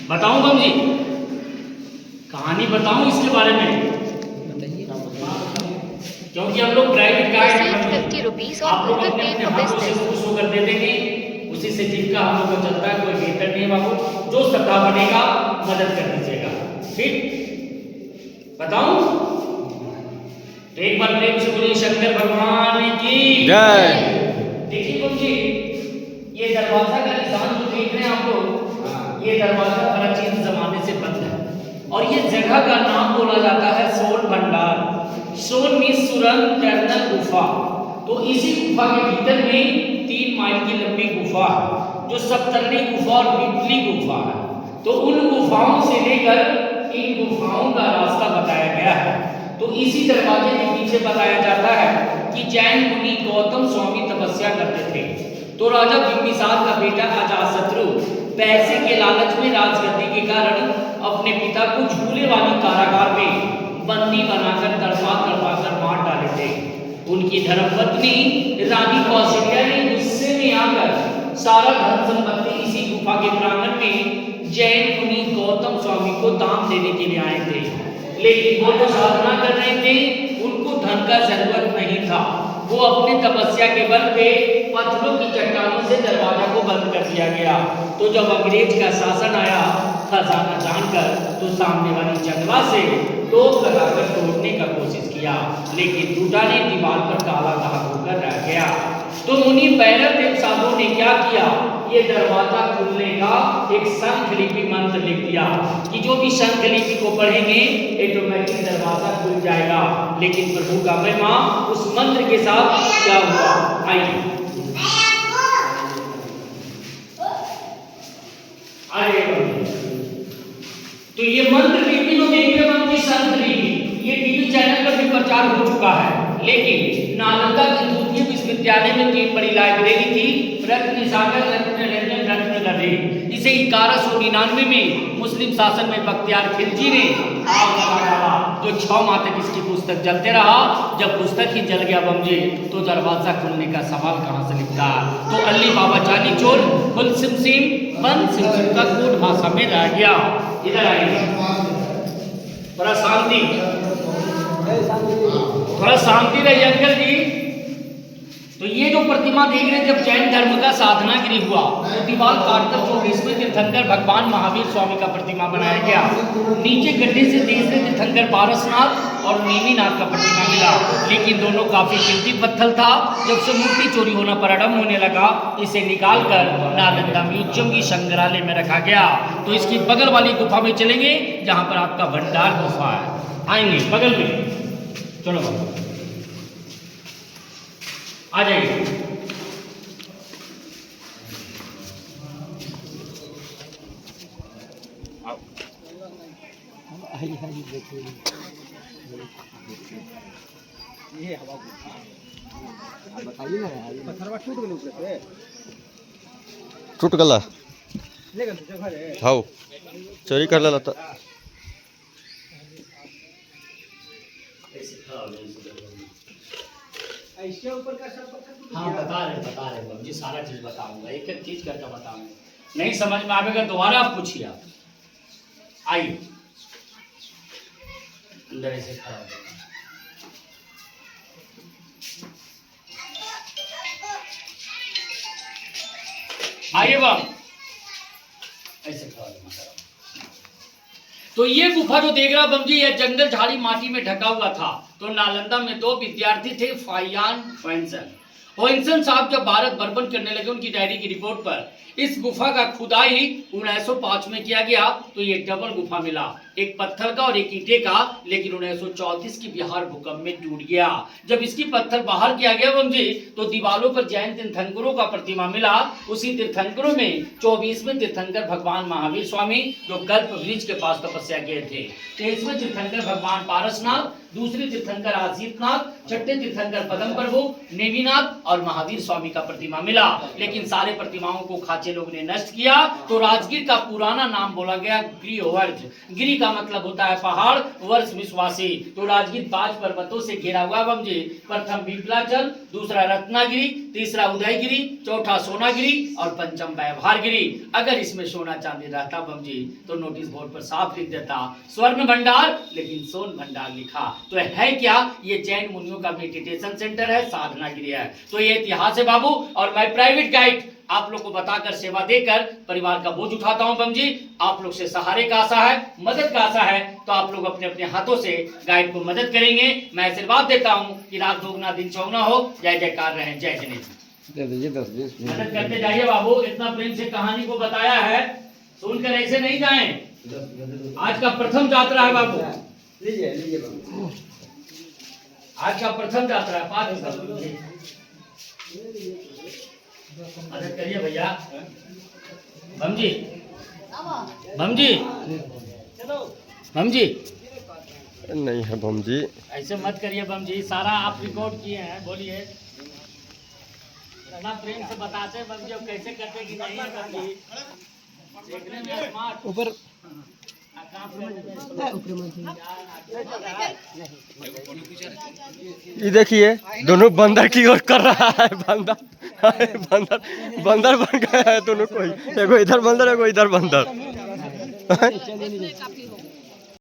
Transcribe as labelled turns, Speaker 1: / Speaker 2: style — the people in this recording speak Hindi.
Speaker 1: बताऊं बम जी, कहानी बताऊं इसके बारे में? क्योंकि हम लोग प्राइवेट गाइड हैं, आप लोग अपने अपने हाथों से खुश होकर दे देंगे, उसी से जिनका हम लोग का चलता है, कोई बेहतर नहीं है बाबू। जो सत्ता बनेगा मदद कर दीजिएगा, ठीक? बताऊं? एक बार प्रेम से बोलिए शंकर भगवान की
Speaker 2: जय।
Speaker 1: देखिए बम जी, ये दरवाजा का निशान जो देख रहे हैं आप लोग, ये दरवाजा प्राचीन जमाने से बंद है और ये जगह का नाम बोला जाता है सोन भंडार। सोन मीन्स सुरंग, टनल, गुफा। तो इसी गुफा के भीतर में 3 माइल की लंबी गुफा है जो सप्तरणी गुफा और पिपली गुफा है। तो उन गुफाओं से लेकर इन गुफाओं का रास्ता बताया गया है। तो इसी दरवाजे के पीछे बताया जाता है कि जैन मुनि गौतम स्वामी तपस्या करते थे। तो राजा बिंबिसार का बेटा अजातशत्रु पैसे के लालच में राजगद्दी के कारण अपने पिता को झूले वाली कारागार में बंदी बनाकर तड़पा कर मार डाले थे। उनकी धर्मपत्नी रानी कौशल्या ने गुस्से में आकर सारा धन संपत्ति इसी गुफा के प्रांगण में जैन मुनि गौतम स्वामी को दान देने के लिए आए थे। लेकिन वो जो साधना कर रहे थे उनको धन का जरूरत नहीं था। वो अपने तपस्या के बल पे पत्थरों की चट्टानों से दरवाजा को बंद कर दिया गया। तो जब अंग्रेज का शासन आया खजाना जानकर, तो सामने वाली चंदवा से तोप लगाकर तोड़ने का कोशिश किया, लेकिन टूटा नहीं, दीवार पर काला दाग होकर रह गया। तो मुनि भैरव देव साधु ने क्या किया, ये दरवाजा खुलने का एक शंख लिपि मंत्र लिख दिया कि जो भी शंख लिपि को पढ़ेंगे ऑटोमेटिक दरवाजा खुल जाएगा। लेकिन प्रभु का महिमा उस मंत्र के साथ क्या हुआ, आइए। अरे तो ये मंत्र लिपि जो देख रहे हैं, संत लिपि, ये टीवी चैनल पर भी प्रचार हो चुका है। लेकिन नालंदा के द्वितीय विश्वविद्यालय में 3 बड़ी लाइब्रेरी थी, रत्न सागर, रत्न रंजन, रत्न लड़ी। इसे 1199 में मुस्लिम शासन में बख्तियार खिलजी ने आग लगा डाला। तो 6 माह तक इसकी पुस्तक जलते रहा। जब पुस्तक ही जल गया बम जी, तो दरवाजा खुलने का सवाल कहां से निकला। तो अली बाबा चांदी चोर खुल सिमसिम बंद सिमसिम का कोड भाषा में रह गया। इधर आइए, थोड़ा शांति, थोड़ा शांति रही अंकल जी। तो ये जो प्रतिमा देख रहे हैं, जब जैन धर्म का साधना गिरी हुआ तो दीवार काटकर 24वें तीर्थंकर भगवान महावीर स्वामी का प्रतिमा बनाया गया। नीचे गड्ढे से 23वें तीर्थंकर पारसनाथ और नेमीनाथ का प्रतिमा मिला, लेकिन दोनों काफी कीमती पत्थर था। जब से मूर्ति चोरी होना प्रारंभ होने लगा, इसे निकालकर नालंदा म्यूजियम की संग्रहालय में रखा गया। तो इसकी बगल वाली गुफा में चलेंगे जहां पर आपका भंडार गुफा है, आएंगे बगल में, चलो आ जाइए।
Speaker 3: ये हवा बताइए ना, पत्थरवा टूट गए ऊपर से,
Speaker 2: टूट गला
Speaker 3: ले गए जगह रे,
Speaker 2: हाउ चोरी कर लेला त
Speaker 3: इसके ऊपर का सब पत्थर।
Speaker 1: हाँ बता रहे बाबू जी, सारा चीज बताऊंगा, एक एक चीज करके बताऊंगा। नहीं समझ में आएगा दोबारा आप पूछिए। आप आइए अंदर ऐसे खड़ा हो जाइए। आइए बाबू, ऐसे खड़ा हो जाइए। तो ये गुफा जो देख रहा बम जी, यह जंगल झाड़ी माटी में ढका हुआ था। तो नालंदा में 2 विद्यार्थी थे, फायान होइंसन साहब जब भारत बर्बन करने लगे, उनकी डायरी की रिपोर्ट पर इस गुफा का खुदाई 1905 में किया गया। तो ये डबल गुफा मिला, एक पत्थर का और एक ईंटे का। लेकिन 1934 की बिहार भूकंप में टूट गया। जब इसकी पत्थर बाहर किया गया बम जी, तो दीवारों पर जैन तीर्थंकरों का प्रतिमा मिला। उसी तीर्थंकरों में 24वें तीर्थंकर भगवान महावीर स्वामी जो कल्प वृक्ष के पास तपस्या किए थे। 23वें तीर्थंकर भगवान पारसनाथ दूसरे तीर्थंकर आदित्यनाथ, छठे तीर्थंकर पद्म प्रभु, नेमिनाथ और महावीर स्वामी का प्रतिमा मिला। लेकिन सारे प्रतिमाओं को खाचे लोग ने नष्ट किया। तो राजगीर का पुराना नाम बोला गया गिरिवर्ज। गिरी का मतलब होता है पहाड़, वर्ष विश्वासी। तो राजगीर 5 पर्वतों से घिरा हुआ बम जी। प्रथम विपलाचल, दूसरा रत्नागिरी, तीसरा उदयगिरी, चौथा सोनागिरी और पंचम व्यवहारगिरी। अगर इसमें सोना चांदी रहता बम जी तो नोटिस बोर्ड पर साफ लिख देता स्वर्ण भंडार, लेकिन सोन भंडार लिखा। तो है क्या? ये जैन मुनियों का मेडिटेशन सेंटर है, साधनागिरी है। तो ये इतिहास है बाबू, और मैं प्राइवेट गाइड आप लोग को बताकर, सेवा देकर परिवार का बोझ उठाता हूं बम जी। आप लोग से सहारे का आशा है, मदद का आशा है, तो आप लोग अपने अपने हाथों से गाइड को मदद करेंगे। मैं आशीर्वाद देता हूं कि रात दोगुना दिन चौगुना हो। जय जयकार रहे, जय गणेश।
Speaker 3: दे दीजिए 10-20
Speaker 1: मदद करते जाइए बाबू, इतना प्रेम से कहानी को बताया है, सुनकर ऐसे नहीं जाएं। आज का प्रथम यात्रा है बाबू,
Speaker 3: लीजिए लीजिए बाबू।
Speaker 1: आज का प्रथम यात्रा है। 5 मदद करिए भैया। बम जी, बम जी, बम जी,
Speaker 2: नहीं है बम जी।
Speaker 1: ऐसे मत करिए बम जी, सारा आप रिकॉर्ड किए हैं। बोलिए, इतना प्रेम से बताते हैं बम जी, अब कैसे करते कि नहीं है बम जी। देखने में स्मार्ट,
Speaker 3: ऊपर
Speaker 2: ये देखिए दोनों बंदर की ओर कर रहा है। बंदर बंदर बंदर बन गया है दोनों, कोई एगो इधर बंदर एगो इधर बंदर।